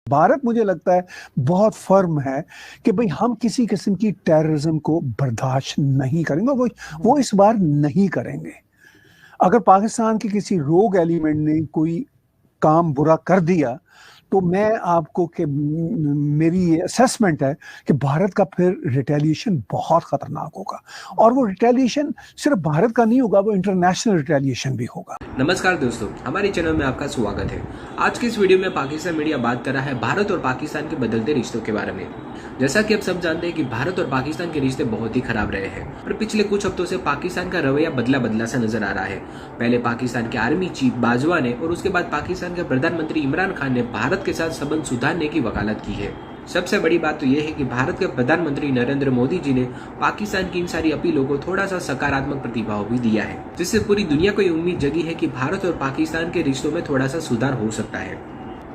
भारत मुझे लगता है बहुत फर्म है कि भाई हम किसी किस्म की टेररिज्म को बर्दाश्त नहीं करेंगे। वो इस बार नहीं करेंगे। अगर पाकिस्तान के किसी रोग एलिमेंट ने कोई काम बुरा कर दिया तो मैं आपको कि मेरी ये असेसमेंट है कि भारत का फिर रिटेलिएशन बहुत खतरनाक होगा, और वो रिटेलिएशन सिर्फ भारत का नहीं होगा, वो इंटरनेशनल रिटेलिएशन भी होगा। नमस्कार दोस्तों, हमारे चैनल में आपका स्वागत है। आज के इस वीडियो में पाकिस्तान मीडिया बात कर रहा है भारत और पाकिस्तान के बदलते रिश्तों के बारे में। जैसा कि आप सब जानते हैं कि भारत और पाकिस्तान के रिश्ते बहुत ही खराब रहे हैं और पिछले कुछ हफ्तों से पाकिस्तान का रवैया बदला सा नजर आ रहा है। पहले पाकिस्तान के आर्मी चीफ बाजवा ने और उसके बाद पाकिस्तान के प्रधानमंत्री इमरान खान ने भारत के साथ संबंध सुधारने की वकालत की है। सबसे बड़ी बात तो यह है कि भारत के प्रधानमंत्री नरेंद्र मोदी जी ने पाकिस्तान की इन सारी अपीलों को थोड़ा सा सकारात्मक प्रतिभाव भी दिया है, जिससे पूरी दुनिया को ये उम्मीद जगी है कि भारत और पाकिस्तान के रिश्तों में थोड़ा सा सुधार हो सकता है।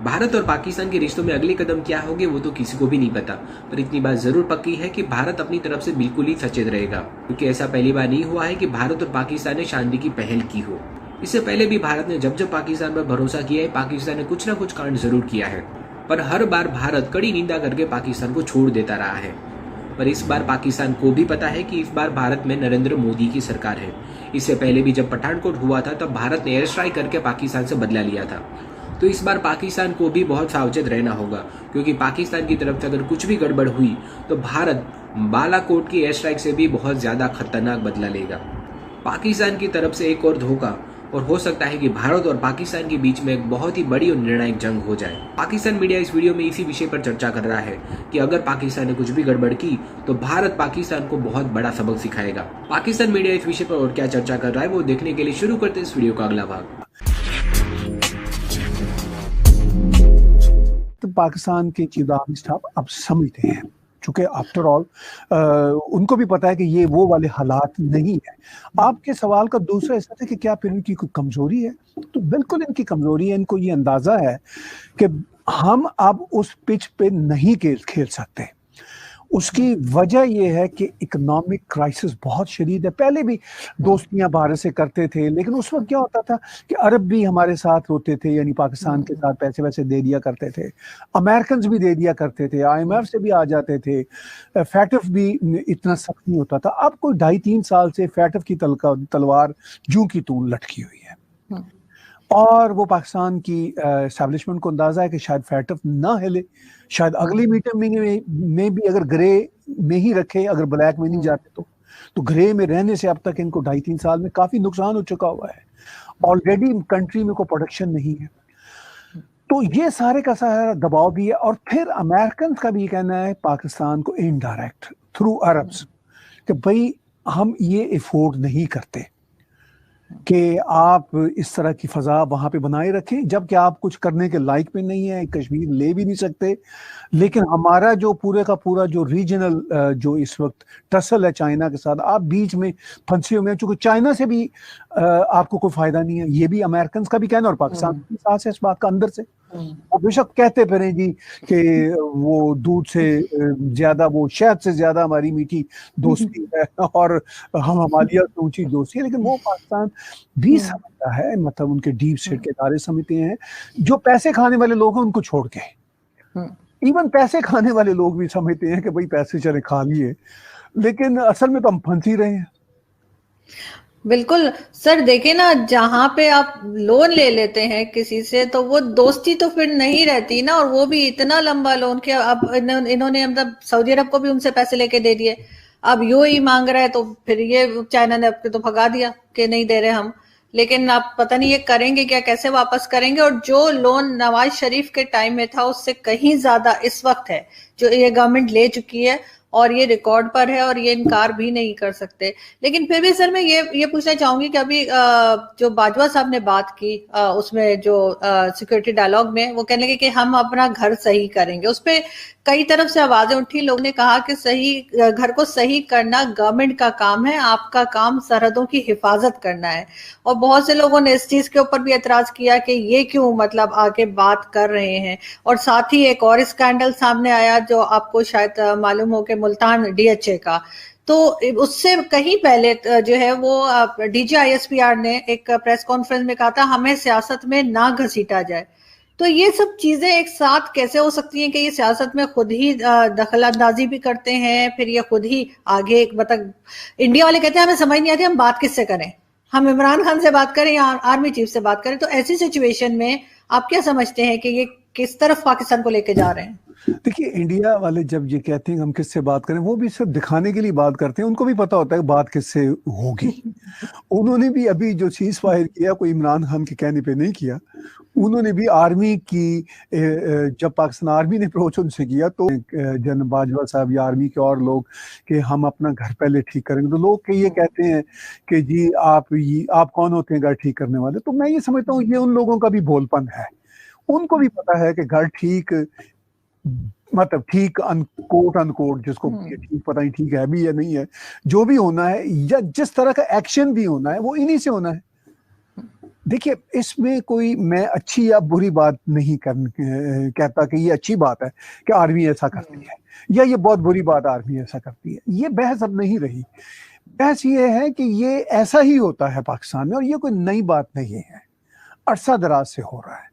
भारत और पाकिस्तान के रिश्तों में अगले कदम क्या होंगे वो तो किसी को भी नहीं पता, पर इतनी बात जरूर पक्की है कि भारत अपनी तरफ से बिल्कुल ही सचेत रहेगा, क्योंकि ऐसा पहली बार नहीं हुआ है कि भारत और पाकिस्तान ने शांति की पहल की हो। इससे पहले भी भारत ने जब पाकिस्तान पर भरोसा किया है, पाकिस्तान ने कुछ न कुछ कांड जरूर किया है, पर हर बार भारत कड़ी निंदा करके पाकिस्तान को छोड़ देता रहा है। पर इस बार पाकिस्तान को भी पता है कि इस बार भारत में नरेंद्र मोदी की सरकार है। इससे पहले भी जब पठानकोट हुआ था तब भारत ने एयर स्ट्राइक करके पाकिस्तान से बदला लिया था। तो इस बार पाकिस्तान को भी बहुत सावचेत रहना होगा, क्योंकि पाकिस्तान की तरफ से अगर कुछ भी गड़बड़ हुई तो भारत बालाकोट की एयर स्ट्राइक से भी बहुत ज्यादा खतरनाक बदला लेगा। पाकिस्तान की तरफ से एक और धोखा, और हो सकता है कि भारत और पाकिस्तान के बीच में एक बहुत ही बड़ी और निर्णायक जंग हो जाए। पाकिस्तान मीडिया इस वीडियो में इसी विषय पर चर्चा कर रहा है कि अगर पाकिस्तान ने कुछ भी गड़बड़ की तो भारत पाकिस्तान को बहुत बड़ा सबक सिखाएगा। पाकिस्तान मीडिया इस विषय पर और क्या चर्चा कर रहा है वो देखने के लिए शुरू करते हैं इस वीडियो का अगला भाग। तो पाकिस्तान के चीफ ऑफ आर्मी स्टाफ अब समझते हैं, चूंकि आफ्टर ऑल उनको भी पता है कि ये वो वाले हालात नहीं है। आपके सवाल का दूसरा हिस्सा था कि क्या फिर इनकी कोई कमजोरी है, तो बिल्कुल इनकी कमजोरी है। इनको ये अंदाजा है कि हम अब उस पिच पे नहीं खेल सकते। उसकी वजह यह है कि इकोनॉमिक क्राइसिस बहुत शदीद है। पहले भी दोस्तियां भारत से करते थे, लेकिन उस वक्त क्या होता था कि अरब भी हमारे साथ होते थे, यानी पाकिस्तान के साथ पैसे वैसे दे दिया करते थे, अमेरिकन भी दे दिया करते थे, IMF से भी आ जाते थे, फैटफ भी इतना सख्त नहीं होता था। अब कोई 2.5-3 साल से फैटफ की तलवार जूं की तून लटकी हुई है, और वो पाकिस्तान की एस्टैब्लिशमेंट को अंदाजा है कि शायद फैटफ ना हिले, शायद अगली मीटिंग में भी अगर ग्रे में ही रखे, अगर ब्लैक में नहीं जाते तो ग्रे में रहने से अब तक इनको 2.5-3 साल में काफी नुकसान हो चुका हुआ है। ऑलरेडी कंट्री में कोई प्रोडक्शन नहीं है, तो ये सारे का सारा दबाव भी है। और फिर अमेरिकन का भी कहना है पाकिस्तान को इनडायरेक्ट थ्रू अरब्स कि भाई हम ये अफोर्ड नहीं करते कि आप इस तरह की फजा वहां पे बनाए रखें, जबकि आप कुछ करने के लायक भी नहीं है, कश्मीर ले भी नहीं सकते। लेकिन हमारा जो पूरे का पूरा जो रीजनल जो इस वक्त टसल है चाइना के साथ, आप बीच में फंसे हुए हैं, चूंकि चाइना से भी आपको कोई फायदा नहीं है। ये भी अमेरिकन का भी कहना, और पाकिस्तान के साथ है इस बात का अंदर से। वो बेशक कहते फिरे जी कि वो दूध से ज्यादा, वो शहद से ज्यादा हमारी मीठी दोस्ती है और हम हिमालय से ऊंची दोस्ती है, लेकिन वो पाकिस्तान भी समझता है, मतलब उनके डीप स्टेट के इदारे समझते हैं। जो पैसे खाने वाले लोग हैं उनको छोड़ के, इवन पैसे खाने वाले लोग भी समझते हैं कि भाई पैसे चले खा लिए, लेकिन असल में तो हम फंस ही रहे हैं। बिल्कुल सर, देखे ना, जहां पे आप लोन ले लेते हैं किसी से तो वो दोस्ती तो फिर नहीं रहती ना, और वो भी इतना लंबा लोन के अब इन्होंने मतलब सऊदी अरब को भी उनसे पैसे लेके दे दिए, अब यूएई मांग रहा है, तो फिर ये चाइना ने अब तो भगा दिया कि नहीं दे रहे हम। लेकिन आप पता नहीं ये करेंगे क्या, कैसे वापस करेंगे। और जो लोन नवाज शरीफ के टाइम में था उससे कहीं ज्यादा इस वक्त है जो ये गवर्नमेंट ले चुकी है, और ये रिकॉर्ड पर है और ये इनकार भी नहीं कर सकते। लेकिन फिर भी सर मैं ये पूछना चाहूंगी कि अभी जो बाजवा साहब ने बात की उसमें जो सिक्योरिटी डायलॉग में वो कहने लगे कि हम अपना घर सही करेंगे, उस पर कई तरफ से आवाजें उठी। लोगों ने कहा कि सही घर को सही करना गवर्नमेंट का काम है, आपका काम सरहदों की हिफाजत करना है। और बहुत से लोगों ने इस चीज के ऊपर भी एतराज किया कि ये क्यों मतलब आगे बात कर रहे हैं। और साथ ही एक और स्कैंडल सामने आया जो आपको शायद मालूम हो कि मुल्तान DHA का, तो उससे कहीं पहले जो है वो DG ISPR ने एक प्रेस कॉन्फ्रेंस में कहा था हमें सियासत में ना घसीटा जाए। तो ये सब चीजें एक साथ कैसे हो सकती हैं कि ये सियासत में खुद ही दखल अंदाजी भी करते हैं, फिर ये खुद ही आगे मतलब इंडिया वाले कहते हैं हमें समझ नहीं आती हम बात किससे करें, हम इमरान खान से बात करें या आर्मी चीफ से बात करें। तो ऐसी सिचुएशन में आप क्या समझते हैं कि ये किस तरफ पाकिस्तान को लेके जा रहे हैं? देखिए, इंडिया वाले जब ये कहते हैं हम किससे बात करें, वो भी सिर्फ दिखाने के लिए बात करते हैं। उनको भी पता होता है बात किससे होगी। उन्होंने भी अभी जो सीज फायर किया कोई इमरान खान के कहने पे नहीं किया। उन्होंने भी आर्मी की जब पाकिस्तान आर्मी ने अप्रोच उनसे किया तो जनरल बाजवा साहब या आर्मी के और लोग कि हम अपना घर पहले ठीक करेंगे, तो लोग के ये कहते हैं कि जी आप कौन होते हैं घर ठीक करने वाले। तो मैं ये समझता हूँ ये उन लोगों का भी भोलपन है। उनको भी पता है कि घर ठीक मतलब ठीक अनकोट जिसको ठीक पता नहीं ठीक है भी या नहीं है, जो भी होना है या जिस तरह का एक्शन भी होना है वो इन्हीं से होना है। देखिए, इसमें कोई मैं अच्छी या बुरी बात नहीं कहता कि ये अच्छी बात है कि आर्मी ऐसा करती है या ये बहुत बुरी बात आर्मी ऐसा करती है। ये बहस अब नहीं रही। बहस ये है कि ये ऐसा ही होता है पाकिस्तान में और ये कोई नई बात नहीं है, अरसा दराज से हो रहा है।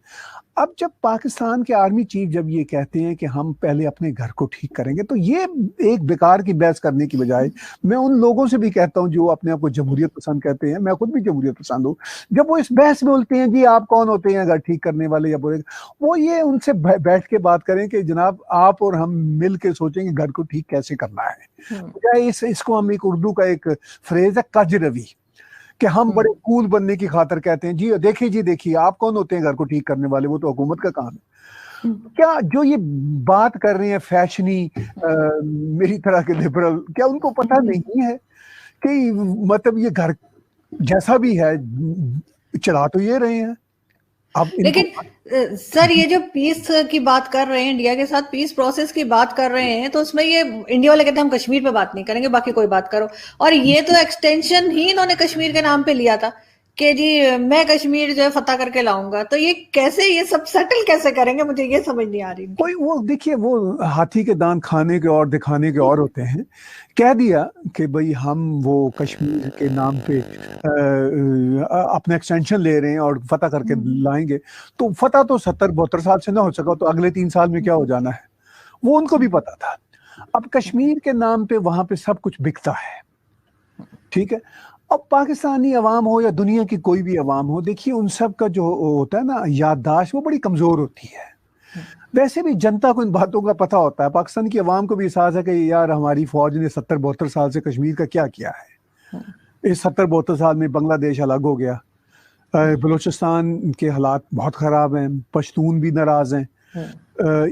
अब जब पाकिस्तान के आर्मी चीफ जब ये कहते हैं कि हम पहले अपने घर को ठीक करेंगे, तो ये एक बेकार की बहस करने की बजाय मैं उन लोगों से भी कहता हूं जो अपने आप को जमहूरियत पसंद कहते हैं, मैं खुद भी जमहूरियत पसंद हूं, जब वो इस बहस में उलते हैं जी आप कौन होते हैं घर ठीक करने वाले या बुरे, वो ये उनसे बैठ के बात करें कि जनाब आप और हम मिल के सोचेंगे घर को ठीक कैसे करना है। बजाय इसको हम एक उर्दू का एक फ्रेज है कज रवि कि हम बड़े कूल बनने की खातर कहते हैं जी देखिए आप कौन होते हैं घर को ठीक करने वाले, वो तो हुकूमत का काम है। क्या जो ये बात कर रहे हैं फैशनी मेरी तरह के लिबरल, क्या उनको पता नहीं है कि मतलब ये घर जैसा भी है चला तो ये रहे हैं। अब लेकिन सर ये जो पीस की बात कर रहे हैं, इंडिया के साथ पीस प्रोसेस की बात कर रहे हैं, तो उसमें ये इंडिया वाले कहते हैं हम कश्मीर पे बात नहीं करेंगे, बाकी कोई बात करो। और ये तो एक्सटेंशन ही इन्होंने कश्मीर के नाम पे लिया था कि जी मैं कश्मीर जो है फतह करके लाऊंगा। तो ये कैसे ये सब सेटल कैसे करेंगे, मुझे ये समझ नहीं आ रही। कोई वो देखिए वो हाथी के दांत खाने के और दिखाने के और होते हैं। कह दिया कि भाई हम वो कश्मीर के नाम पे अपना एक्सटेंशन ले रहे हैं और फतह करके लाएंगे, तो फतह तो 70-72 साल से ना हो सका, तो अगले 3 साल में क्या हो जाना है, वो उनको भी पता था। अब कश्मीर के नाम पे वहां पे सब कुछ बिकता है, ठीक है। अब पाकिस्तानी अवाम हो या दुनिया की कोई भी अवाम हो, देखिए उन सब का जो होता है ना याददाश्त, वो बड़ी कमजोर होती है। वैसे भी जनता को इन बातों का पता होता है, पाकिस्तान की अवाम को भी एहसास है कि यार हमारी फौज ने 70-72 साल से कश्मीर का क्या किया है। इस 70-72 साल में बांग्लादेश अलग हो गया, बलूचिस्तान के हालात बहुत ख़राब हैं, पश्तून भी नाराज़ हैं,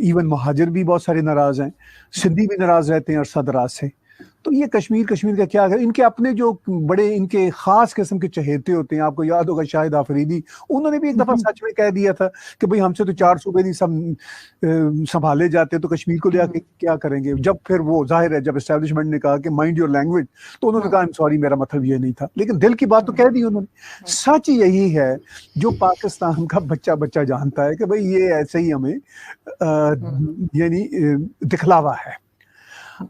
इवन महाजिर भी बहुत सारे नाराज़ हैं, सिंधी भी नाराज़ रहते हैं अरसा दराज से। तो ये कश्मीर का क्या है, इनके अपने जो बड़े इनके खास किस्म के चहेते होते हैं, आपको याद होगा शाहिद आफरीदी, उन्होंने भी एक दफा सच में कह दिया था कि भाई हमसे तो 4 सूबे नहीं सब संभाले जाते, तो कश्मीर को ले आके क्या करेंगे। जब फिर वो जाहिर है जब एस्टेब्लिशमेंट ने कहा कि माइंड योर लैंग्वेज, तो उन्होंने कहा सॉरी मेरा मतलब ये नहीं था, लेकिन दिल की बात तो कह दी उन्होंने। सच यही है जो पाकिस्तान का बच्चा जानता है कि भाई ये ऐसे ही हमें यानी दिखलावा है।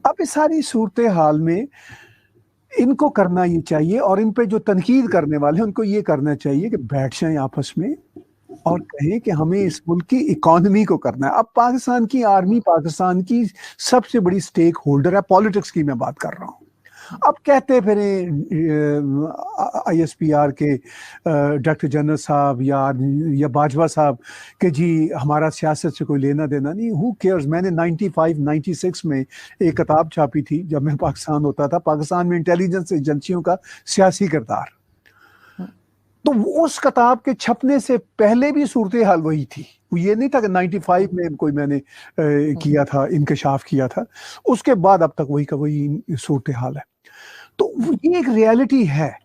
अब इस सारी सूरत हाल में इनको करना ये चाहिए, और इन पे जो तनकीद करने वाले हैं उनको ये करना चाहिए कि बैठ जाएं आपस में और कहें कि हमें इस मुल्क की इकोनॉमी को करना है। अब पाकिस्तान की आर्मी पाकिस्तान की सबसे बड़ी स्टेक होल्डर है, पॉलिटिक्स की मैं बात कर रहा हूँ। अब कहते फिर ISPR के डॉक्टर जनरल साहब या बाजवा साहब कि जी हमारा सियासत से कोई लेना देना नहीं, हु केयर्स। मैंने 95-96 में एक किताब छापी थी जब मैं पाकिस्तान होता था, पाकिस्तान में इंटेलिजेंस एजेंसियों का सियासी किरदार। तो उस किताब के छपने से पहले भी सूरत हाल वही थी। ये नहीं था कि 95 में कोई मैंने किया था, इंकशाफ किया था, उसके बाद अब तक वही का वही सूरत हाल है। तो ये एक रियलिटी है।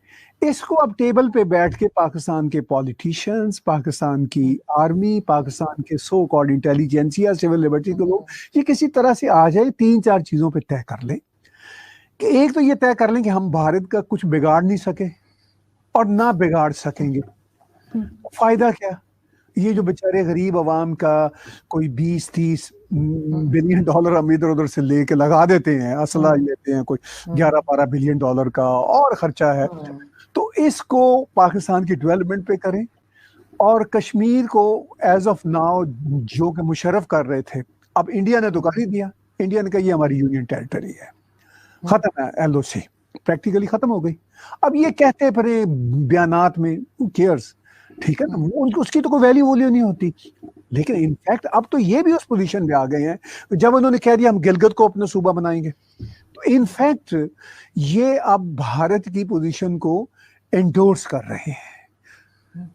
इसको अब टेबल पे बैठ के पाकिस्तान के पॉलिटिशियंस, पाकिस्तान की आर्मी, पाकिस्तान के so called intelligentsia, civil liberty के लोग ये किसी तरह से आ जाए 3-4 चीजों पे तय कर लें कि एक तो ये तय कर लें कि हम भारत का कुछ बिगाड़ नहीं सके और ना बिगाड़ सकेंगे। फायदा क्या, ये जो बेचारे गरीब अवाम का कोई 20-30 बिलियन डॉलर हम इधर उधर से लेके लगा देते हैं, असला लेते हैं कोई 11-12 बिलियन डॉलर का और खर्चा है, तो इसको पाकिस्तान की डेवलपमेंट पे करें और कश्मीर को एज ऑफ नाउ जो कि मुशर्रफ कर रहे थे, अब इंडिया ने तो कर ही दिया। इंडिया ने कहा ये हमारी यूनियन टेरिटरी है, खत्म है, एलओसी प्रैक्टिकली खत्म हो गई। अब ये कहते हैं फिर बयानात में केयर्स, ठीक है ना, उसकी तो कोई वैल्यू नहीं होती। लेकिन इनफैक्ट अब तो ये भी उस पोजीशन में आ गए हैं जब उन्होंने कह दिया हम गिलगित को अपना सूबा बनाएंगे, तो इनफैक्ट ये अब भारत की पोजीशन को एंडोर्स कर रहे हैं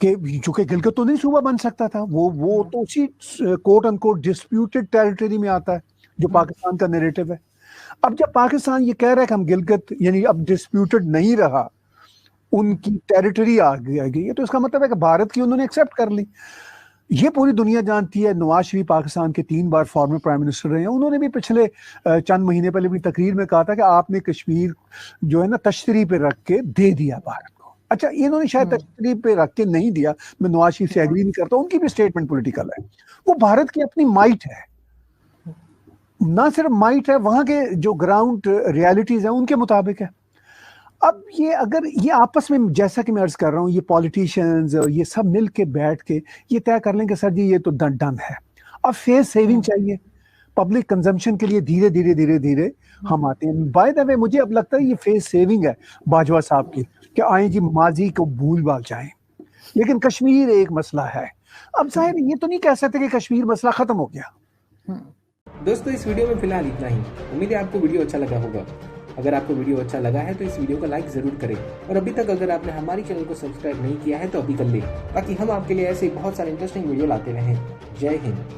कि चूंकि गिलगित तो नहीं सूबा बन सकता था, वो तो उसी कोट अनकोट डिस्प्यूटेड टेरिटरी में आता है जो पाकिस्तान का नैरेटिव है। अब जब पाकिस्तान ये कह रहा है कि हम गिलगित यानी अब डिस्प्यूटेड नहीं रहा, उनकी टेरिटरी आ गई है, तो इसका मतलब है कि भारत की उन्होंने एक्सेप्ट कर ली। ये पूरी दुनिया जानती है। नवाज शरीफ पाकिस्तान के 3 बार फॉर्मर प्राइम मिनिस्टर रहे हैं, उन्होंने भी पिछले चंद महीने पहले भी तकरीर में कहा था कि आपने कश्मीर जो है ना तश्तरी पे रख के दे दिया भारत को। अच्छा, इन्होंने शायद तश्तरी पे रख के नहीं दिया, मैं नवाज शरीफ से एग्री नहीं करता, उनकी भी स्टेटमेंट पॉलिटिकल है। वो भारत की अपनी माइट है, ना सिर्फ माइट है, वहां के जो ग्राउंड रियलिटीज है उनके मुताबिक है। अब ये अगर ये आपस में, जैसा कि मैं अर्ज कर रहा हूँ, ये पॉलिटिशियंस और ये सब मिल के बैठ के ये तय कर लें कि सर जी ये तो डन है, अब फेस सेविंग चाहिए पब्लिक कंजम्पशन के लिए, धीरे धीरे हम आते हैं। बाय द वे मुझे अब लगता है ये फेस सेविंग है बाजवा साहब की कि आए जी माजी को भूल भाल जाएं, लेकिन कश्मीर एक मसला है। अब जाहिर ये तो नहीं कह सकते कि कश्मीर मसला खत्म हो गया। दोस्तों, इस वीडियो में फिलहाल इतना ही। उम्मीद है आपको वीडियो अच्छा लगा होगा। अगर आपको वीडियो अच्छा लगा है तो इस वीडियो को लाइक जरूर करें, और अभी तक अगर आपने हमारी चैनल को सब्सक्राइब नहीं किया है तो अभी कर ले, ताकि हम आपके लिए ऐसे बहुत सारे इंटरेस्टिंग वीडियो लाते रहें। जय हिंद।